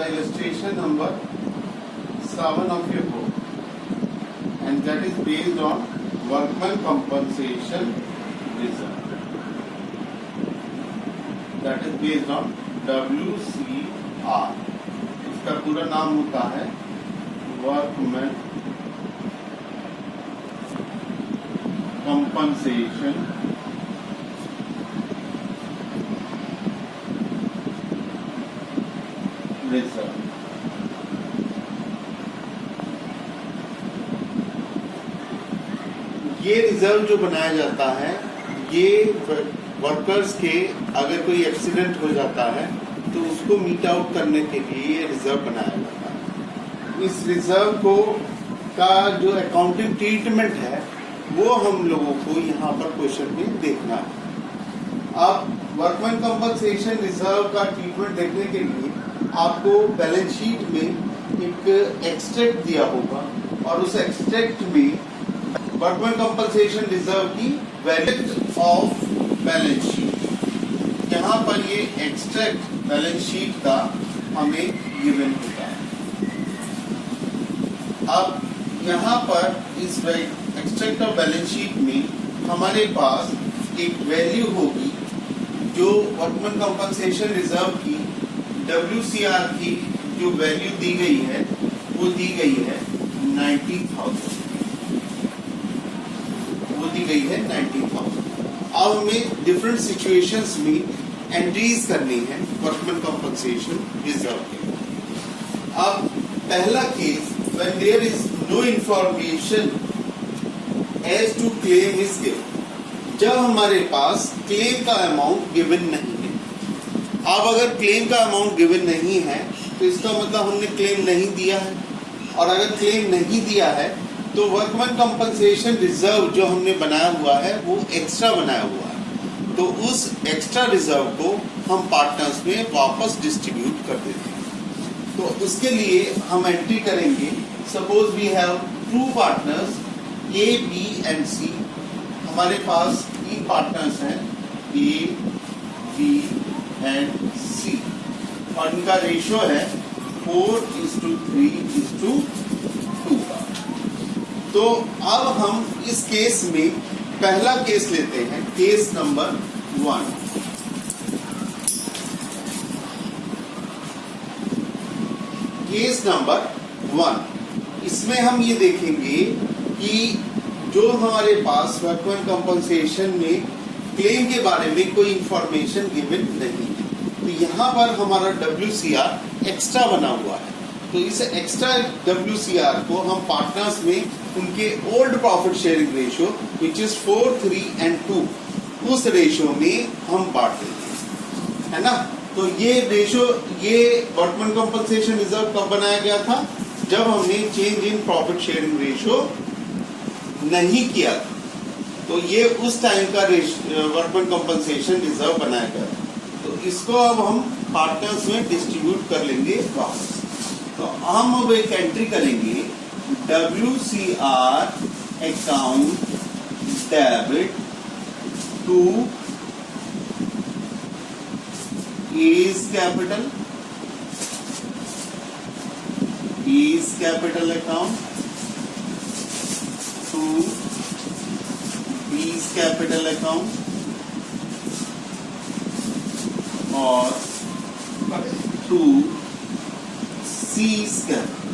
the illustration number 7 of your book, and that is based on workman compensation reserve. That is based on WCR. इसका पूरा नाम होता है workman compensation reserve. ये reserve जो बनाया जाता है, ये वर्कर्स के अगर कोई एक्सीडेंट हो जाता है तो उसको मीट आउट करने के लिए ये रिजर्व बनाया जाता है। इस रिजर्व को का जो अकाउंटिंग ट्रीटमेंट है वो हम लोगों को यहाँ पर क्वेश्चन में देखना है। अब वर्कमैन कंपनसेशन रिजर्व का ट्रीटमेंट देखने के लिए आपको बैलेंस शीट में एक एक्सट्रैक्ट दिया होगा और उस एक्सट्रैक्ट में वर्कमैन कंपनसेशन रिजर्व की वैल्यू ऑफ बैलेंस शीट, यहाँ पर ये एक्सट्रैक्ट बैलेंस शीट का हमें गिवन होता है। अब यहाँ पर इस एक्सट्रैक्ट ऑफ बैलेंस शीट में हमारे पास एक वैल्यू होगी जो वर्कमैन कंपनसेशन रिजर्व की WCR की जो वैल्यू दी गई है वो दी गई है 90,000। वो दी गई है 90,000। अब हमें डिफरेंट सिचुएशंस में एंट्रीज करनी है वर्कमैन कंपनसेशन रिजर्व के। अब पहला case, when there is no information as to claim is given, जब हमारे पास क्लेम का अमाउंट गिवन नहीं है। अब अगर क्लेम का अमाउंट गिवन नहीं है तो इसका मतलब हमने क्लेम नहीं दिया है, और अगर क्लेम नहीं दिया है तो वर्कमैन कंपनसेशन रिजर्व जो हमने बनाया हुआ है वो एक्स्ट्रा बनाया हुआ है, तो उस एक्स्ट्रा रिजर्व को हम पार्टनर्स में वापस डिस्ट्रीब्यूट कर देते हैं। तो उसके लिए हम एंट्री करेंगे, suppose we have two partners A, B and C। हमारे पास 3 पार्टनर्स हैं A, B एंड C, और इनका रेशियो है 4:3:2 का। तो अब हम इस केस में पहला केस लेते हैं, केस नंबर 1। केस नंबर 1, इसमें हम ये देखेंगे कि जो हमारे पास वर्कमैन कंपनसेशन में क्लेम के बारे में कोई इंफॉर्मेशन गिवन नहीं है, तो यहाँ पर हमारा WCR एक्स्ट्रा बना हुआ है। तो इस एक्स्ट्रा WCR को हम पार्टनर्स में उनके old profit sharing ratio which is 4, 3 and 2, उस रेशियो में हम बांट देंगे, है ना। तो ये रेशियो, ये वर्कमैन कंपनसेशन रिजर्व कब बनाया गया था? जब हमने change in profit sharing ratio नहीं किया था, तो ये उस टाइम का वर्कमैन कंपनसेशन रिजर्व बनाया गया था। तो इसको अब हम पार्टनर्स में डिस्ट्रीब्यूट कर लेंगे वापस। तो हम अब एक एंट्री करेंगे, WCR account debit to A's capital account to B's capital account और to C's capital.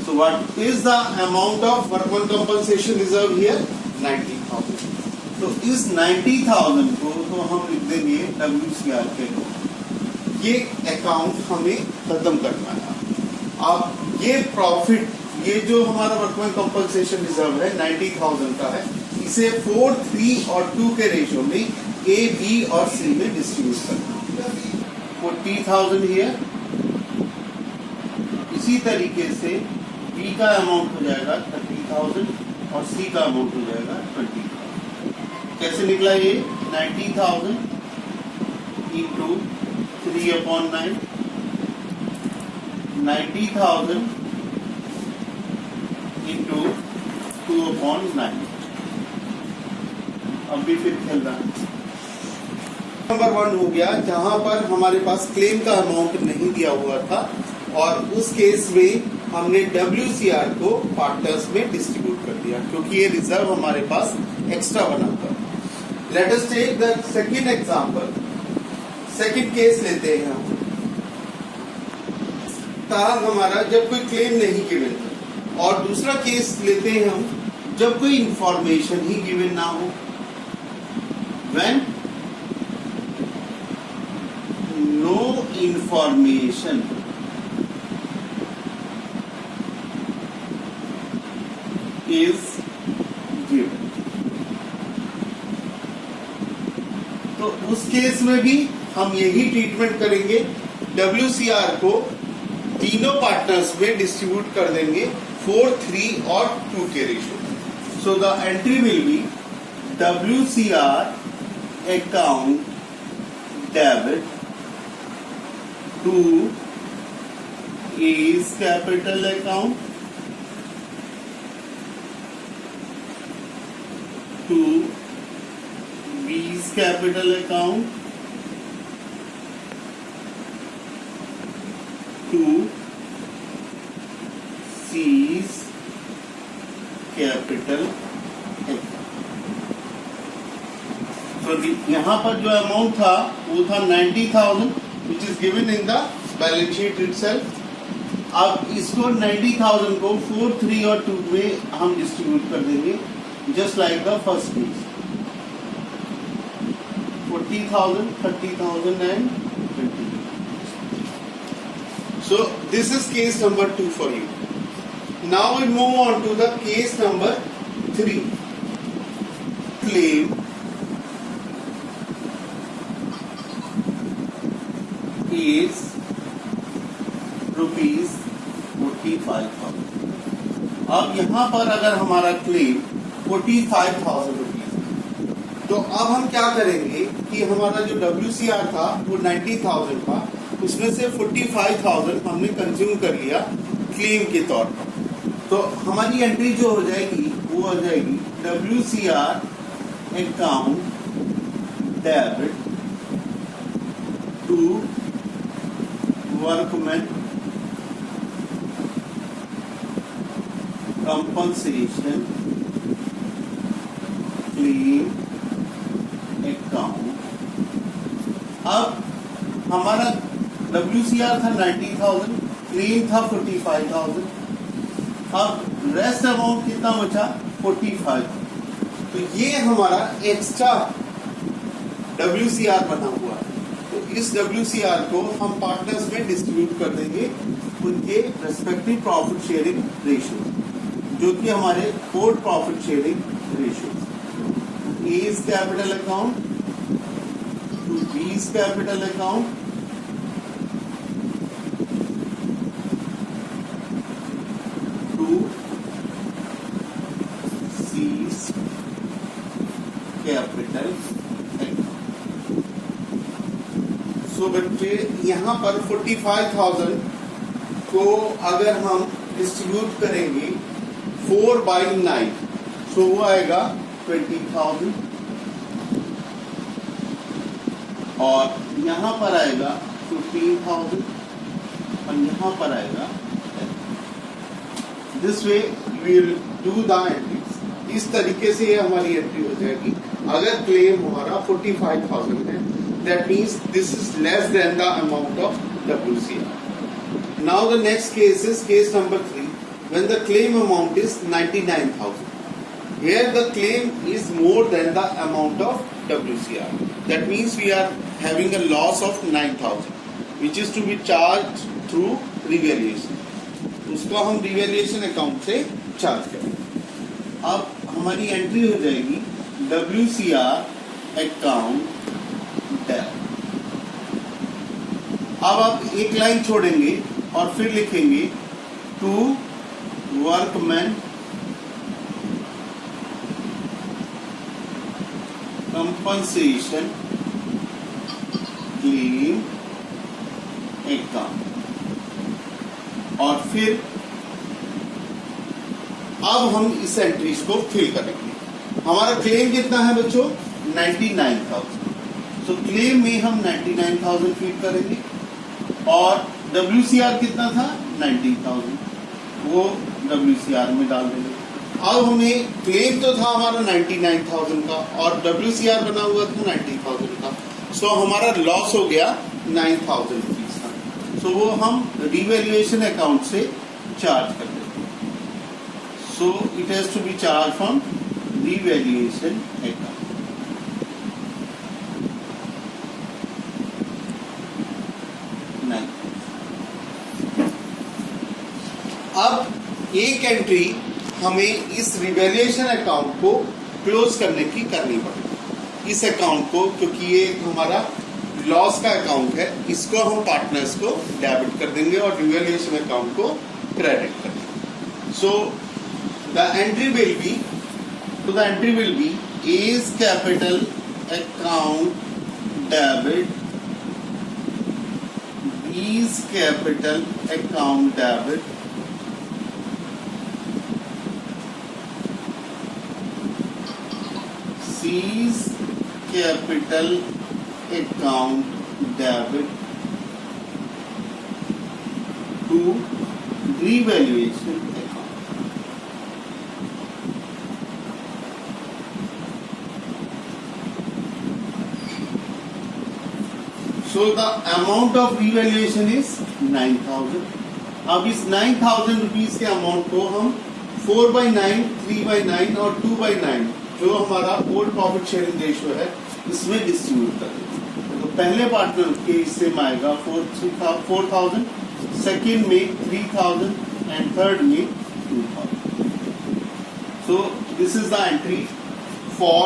So what is the amount of workman compensation reserve here? 90,000। तो इस 90,000 को तो हम लिख देंगे WCR के रूप। ये अकाउंट हमें खत्म करना है। अब ये प्रॉफिट, ये जो हमारा वर्कमैन कंपनसेशन रिजर्व है 90,000 का है, इसे 4, 3 और 2 के रेशियो में A, B और C में डिस्ट्रीब्यूट करना है। 40,000 हियर, इसी तरीके से B का अमाउंट हो जाएगा 30,000 और C का अमाउंट हो जाएगा 20,000। कैसे निकला ये? 90,000 इंटू 3/9, 90,000 इंटू 2/9। अब भी फिर खेल रहा है। नंबर 1 हो गया जहां पर हमारे पास क्लेम का अमाउंट नहीं दिया हुआ था और उस केस में हमने WCR को पार्टनर्स में डिस्ट्रीब्यूट कर दिया क्योंकि ये रिजर्व हमारे पास एक्स्ट्रा बना हुआ है। Let us take the second example. Second case लेते हैं हम। हमारा जब कोई क्लेम नहीं गिवन था और दूसरा केस लेते हैं हम जब कोई इंफॉर्मेशन ही गिवन ना हो। When no information is given, तो उस केस में भी हम यही ट्रीटमेंट करेंगे। WCR को तीनों पार्टनर्स में डिस्ट्रीब्यूट कर देंगे 4, 3 और 2 के ratio. So the entry will be WCR account debit to A's capital account to B's capital account to C's capital account। So यहाँ पर जो अमाउंट था वो था 90,000 which is given in the balance sheet itself। अब इसको 90,000 को 4, 3 और 2 में हम डिस्ट्रीब्यूट कर देंगे just like the first case। 40,000, 30,000 and 20,000। So this is case number 2 for you। Now we move on to the case number 3। Claim is rupees 45,000। अब यहाँ पर अगर हमारा क्लेम 45,000 रुपीज, तो अब हम क्या करेंगे कि हमारा जो WCR था वो 90,000 था, उसमें से 45,000 हमने कंज्यूम कर लिया क्लेम के तौर पर। तो हमारी एंट्री जो हो जाएगी वो हो जाएगी WCR account debit to workman compensation claim account. अब हमारा WCR था 90,000, क्लेम था 45,000। अब रेस्ट अमाउंट कितना बचा 45,000। तो ये हमारा एक्स्ट्रा WCR बना हुआ है। तो इस WCR को हम पार्टनर्स में डिस्ट्रीब्यूट कर देंगे उनके रेस्पेक्टिव प्रॉफिट शेयरिंग रेशियो, जो कि हमारे 4 profit sharing ratio. A's capital account to B's capital account to C's capital account। सो बच्चे यहाँ पर 45,000 को अगर हम डिस्ट्रीब्यूट करेंगे 4/9, सो वो आएगा 20,000 और यहाँ पर आएगा 15,000 और यहाँ पर आएगा। This way we will do the entries. इस तरीके से ये हमारी एंट्री हो जाएगी। अगर क्लेम हमारा 45,000 है, that means this is less than the amount of WCR। Now the next case is case number 3 when the claim amount is 99,000। Here the claim is more than the amount of WCR। That means we are having a loss of 9,000, which is to be charged through revaluation। उसको हम revaluation account से charge करेंगे। अब हमारी entry हो जाएगी WCR account debit. अब आप एक लाइन छोड़ेंगे और फिर लिखेंगे to workman compensation claim account. और फिर अब हम इस एंट्रीज को फिल करेंगे। हमारा क्लेम कितना है बच्चों 99,000। तो क्लेम में हम 99,000 फीट करेंगे और WCR कितना था 19,000, वो WCR में डाल देंगे। अब हमें क्लेम तो था हमारा 99,000 का और WCR बना हुआ था 90,000 का, सो हमारा लॉस हो गया 9,000 रुपीज का। सो वो हम रिवैल्यूएशन अकाउंट से चार्ज कर देते हैं। So it has to be charge from revaluation account. अब एक एंट्री हमें इस रिवैल्यूएशन अकाउंट को क्लोज करने की करनी पड़ेगी। इस अकाउंट को, क्योंकि ये हमारा लॉस का अकाउंट है, इसको हम पार्टनर्स को डेबिट कर देंगे और रिवैल्यूएशन अकाउंट को क्रेडिट कर देंगे। So the entry will be as capital account debit, B's capital account debit, C's capital account debit to revaluation account. So the amount of revaluation is 9,000. अब इस 9,000 rupees के amount को हम 4/9, 3/9 और 2/9 जो हमारा ओल्ड प्रॉफिट शेयरिंग रेशियो है इसमें डिस्ट्रीब्यूट कर देंगे। तो पहले पार्टनर के हिस्से में आएगा 4,000, सेकेंड में 3,000 एंड थर्ड में 2,000। So this is the entry for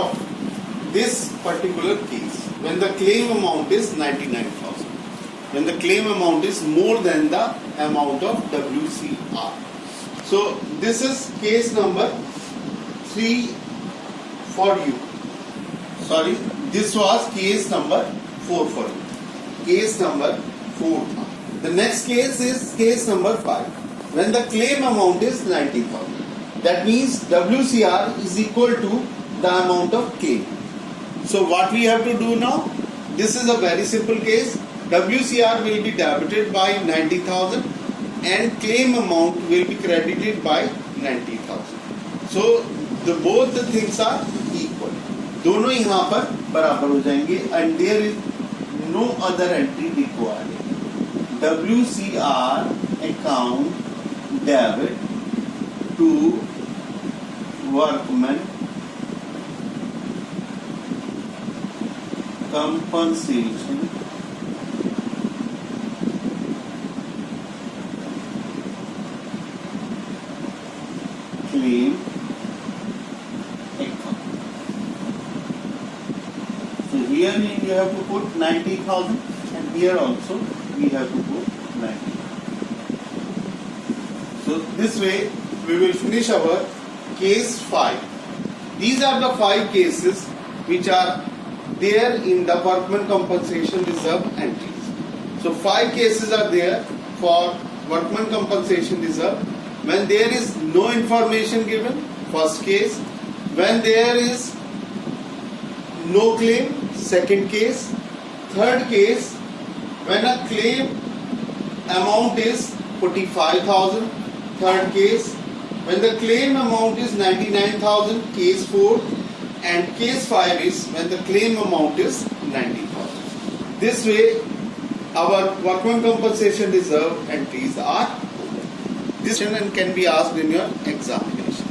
this particular case when the claim amount is 99,000, when the claim amount is more than the amount of WCR। So this is case number 3 for you. Sorry, this was case number 4 for you. Case number 4. The next case is case number 5. When the claim amount is 90,000, that means WCR is equal to the amount of claim. So what we have to do now? This is a very simple case. WCR will be debited by 90,000 and claim amount will be credited by 90,000. So both the things are equal. दोनों यहाँ पर बराबर हो जाएंगे and there is no other entry required. WCR account debit to workman compensation claim account. So here you have to put 90,000 and here also we have to put 90,000. So this way we will finish our case 5. These are the 5 cases which are there in the workman compensation reserve entries. So 5 cases are there for workman compensation reserve. When there is no information given, first case. When there is no claim, second case. Third case, when a claim amount is 45,000, third case. When the claim amount is 99,000, case 4. And case 5 is when the claim amount is 90,000. This way, our workman compensation reserve entries are this and can be asked in your examination.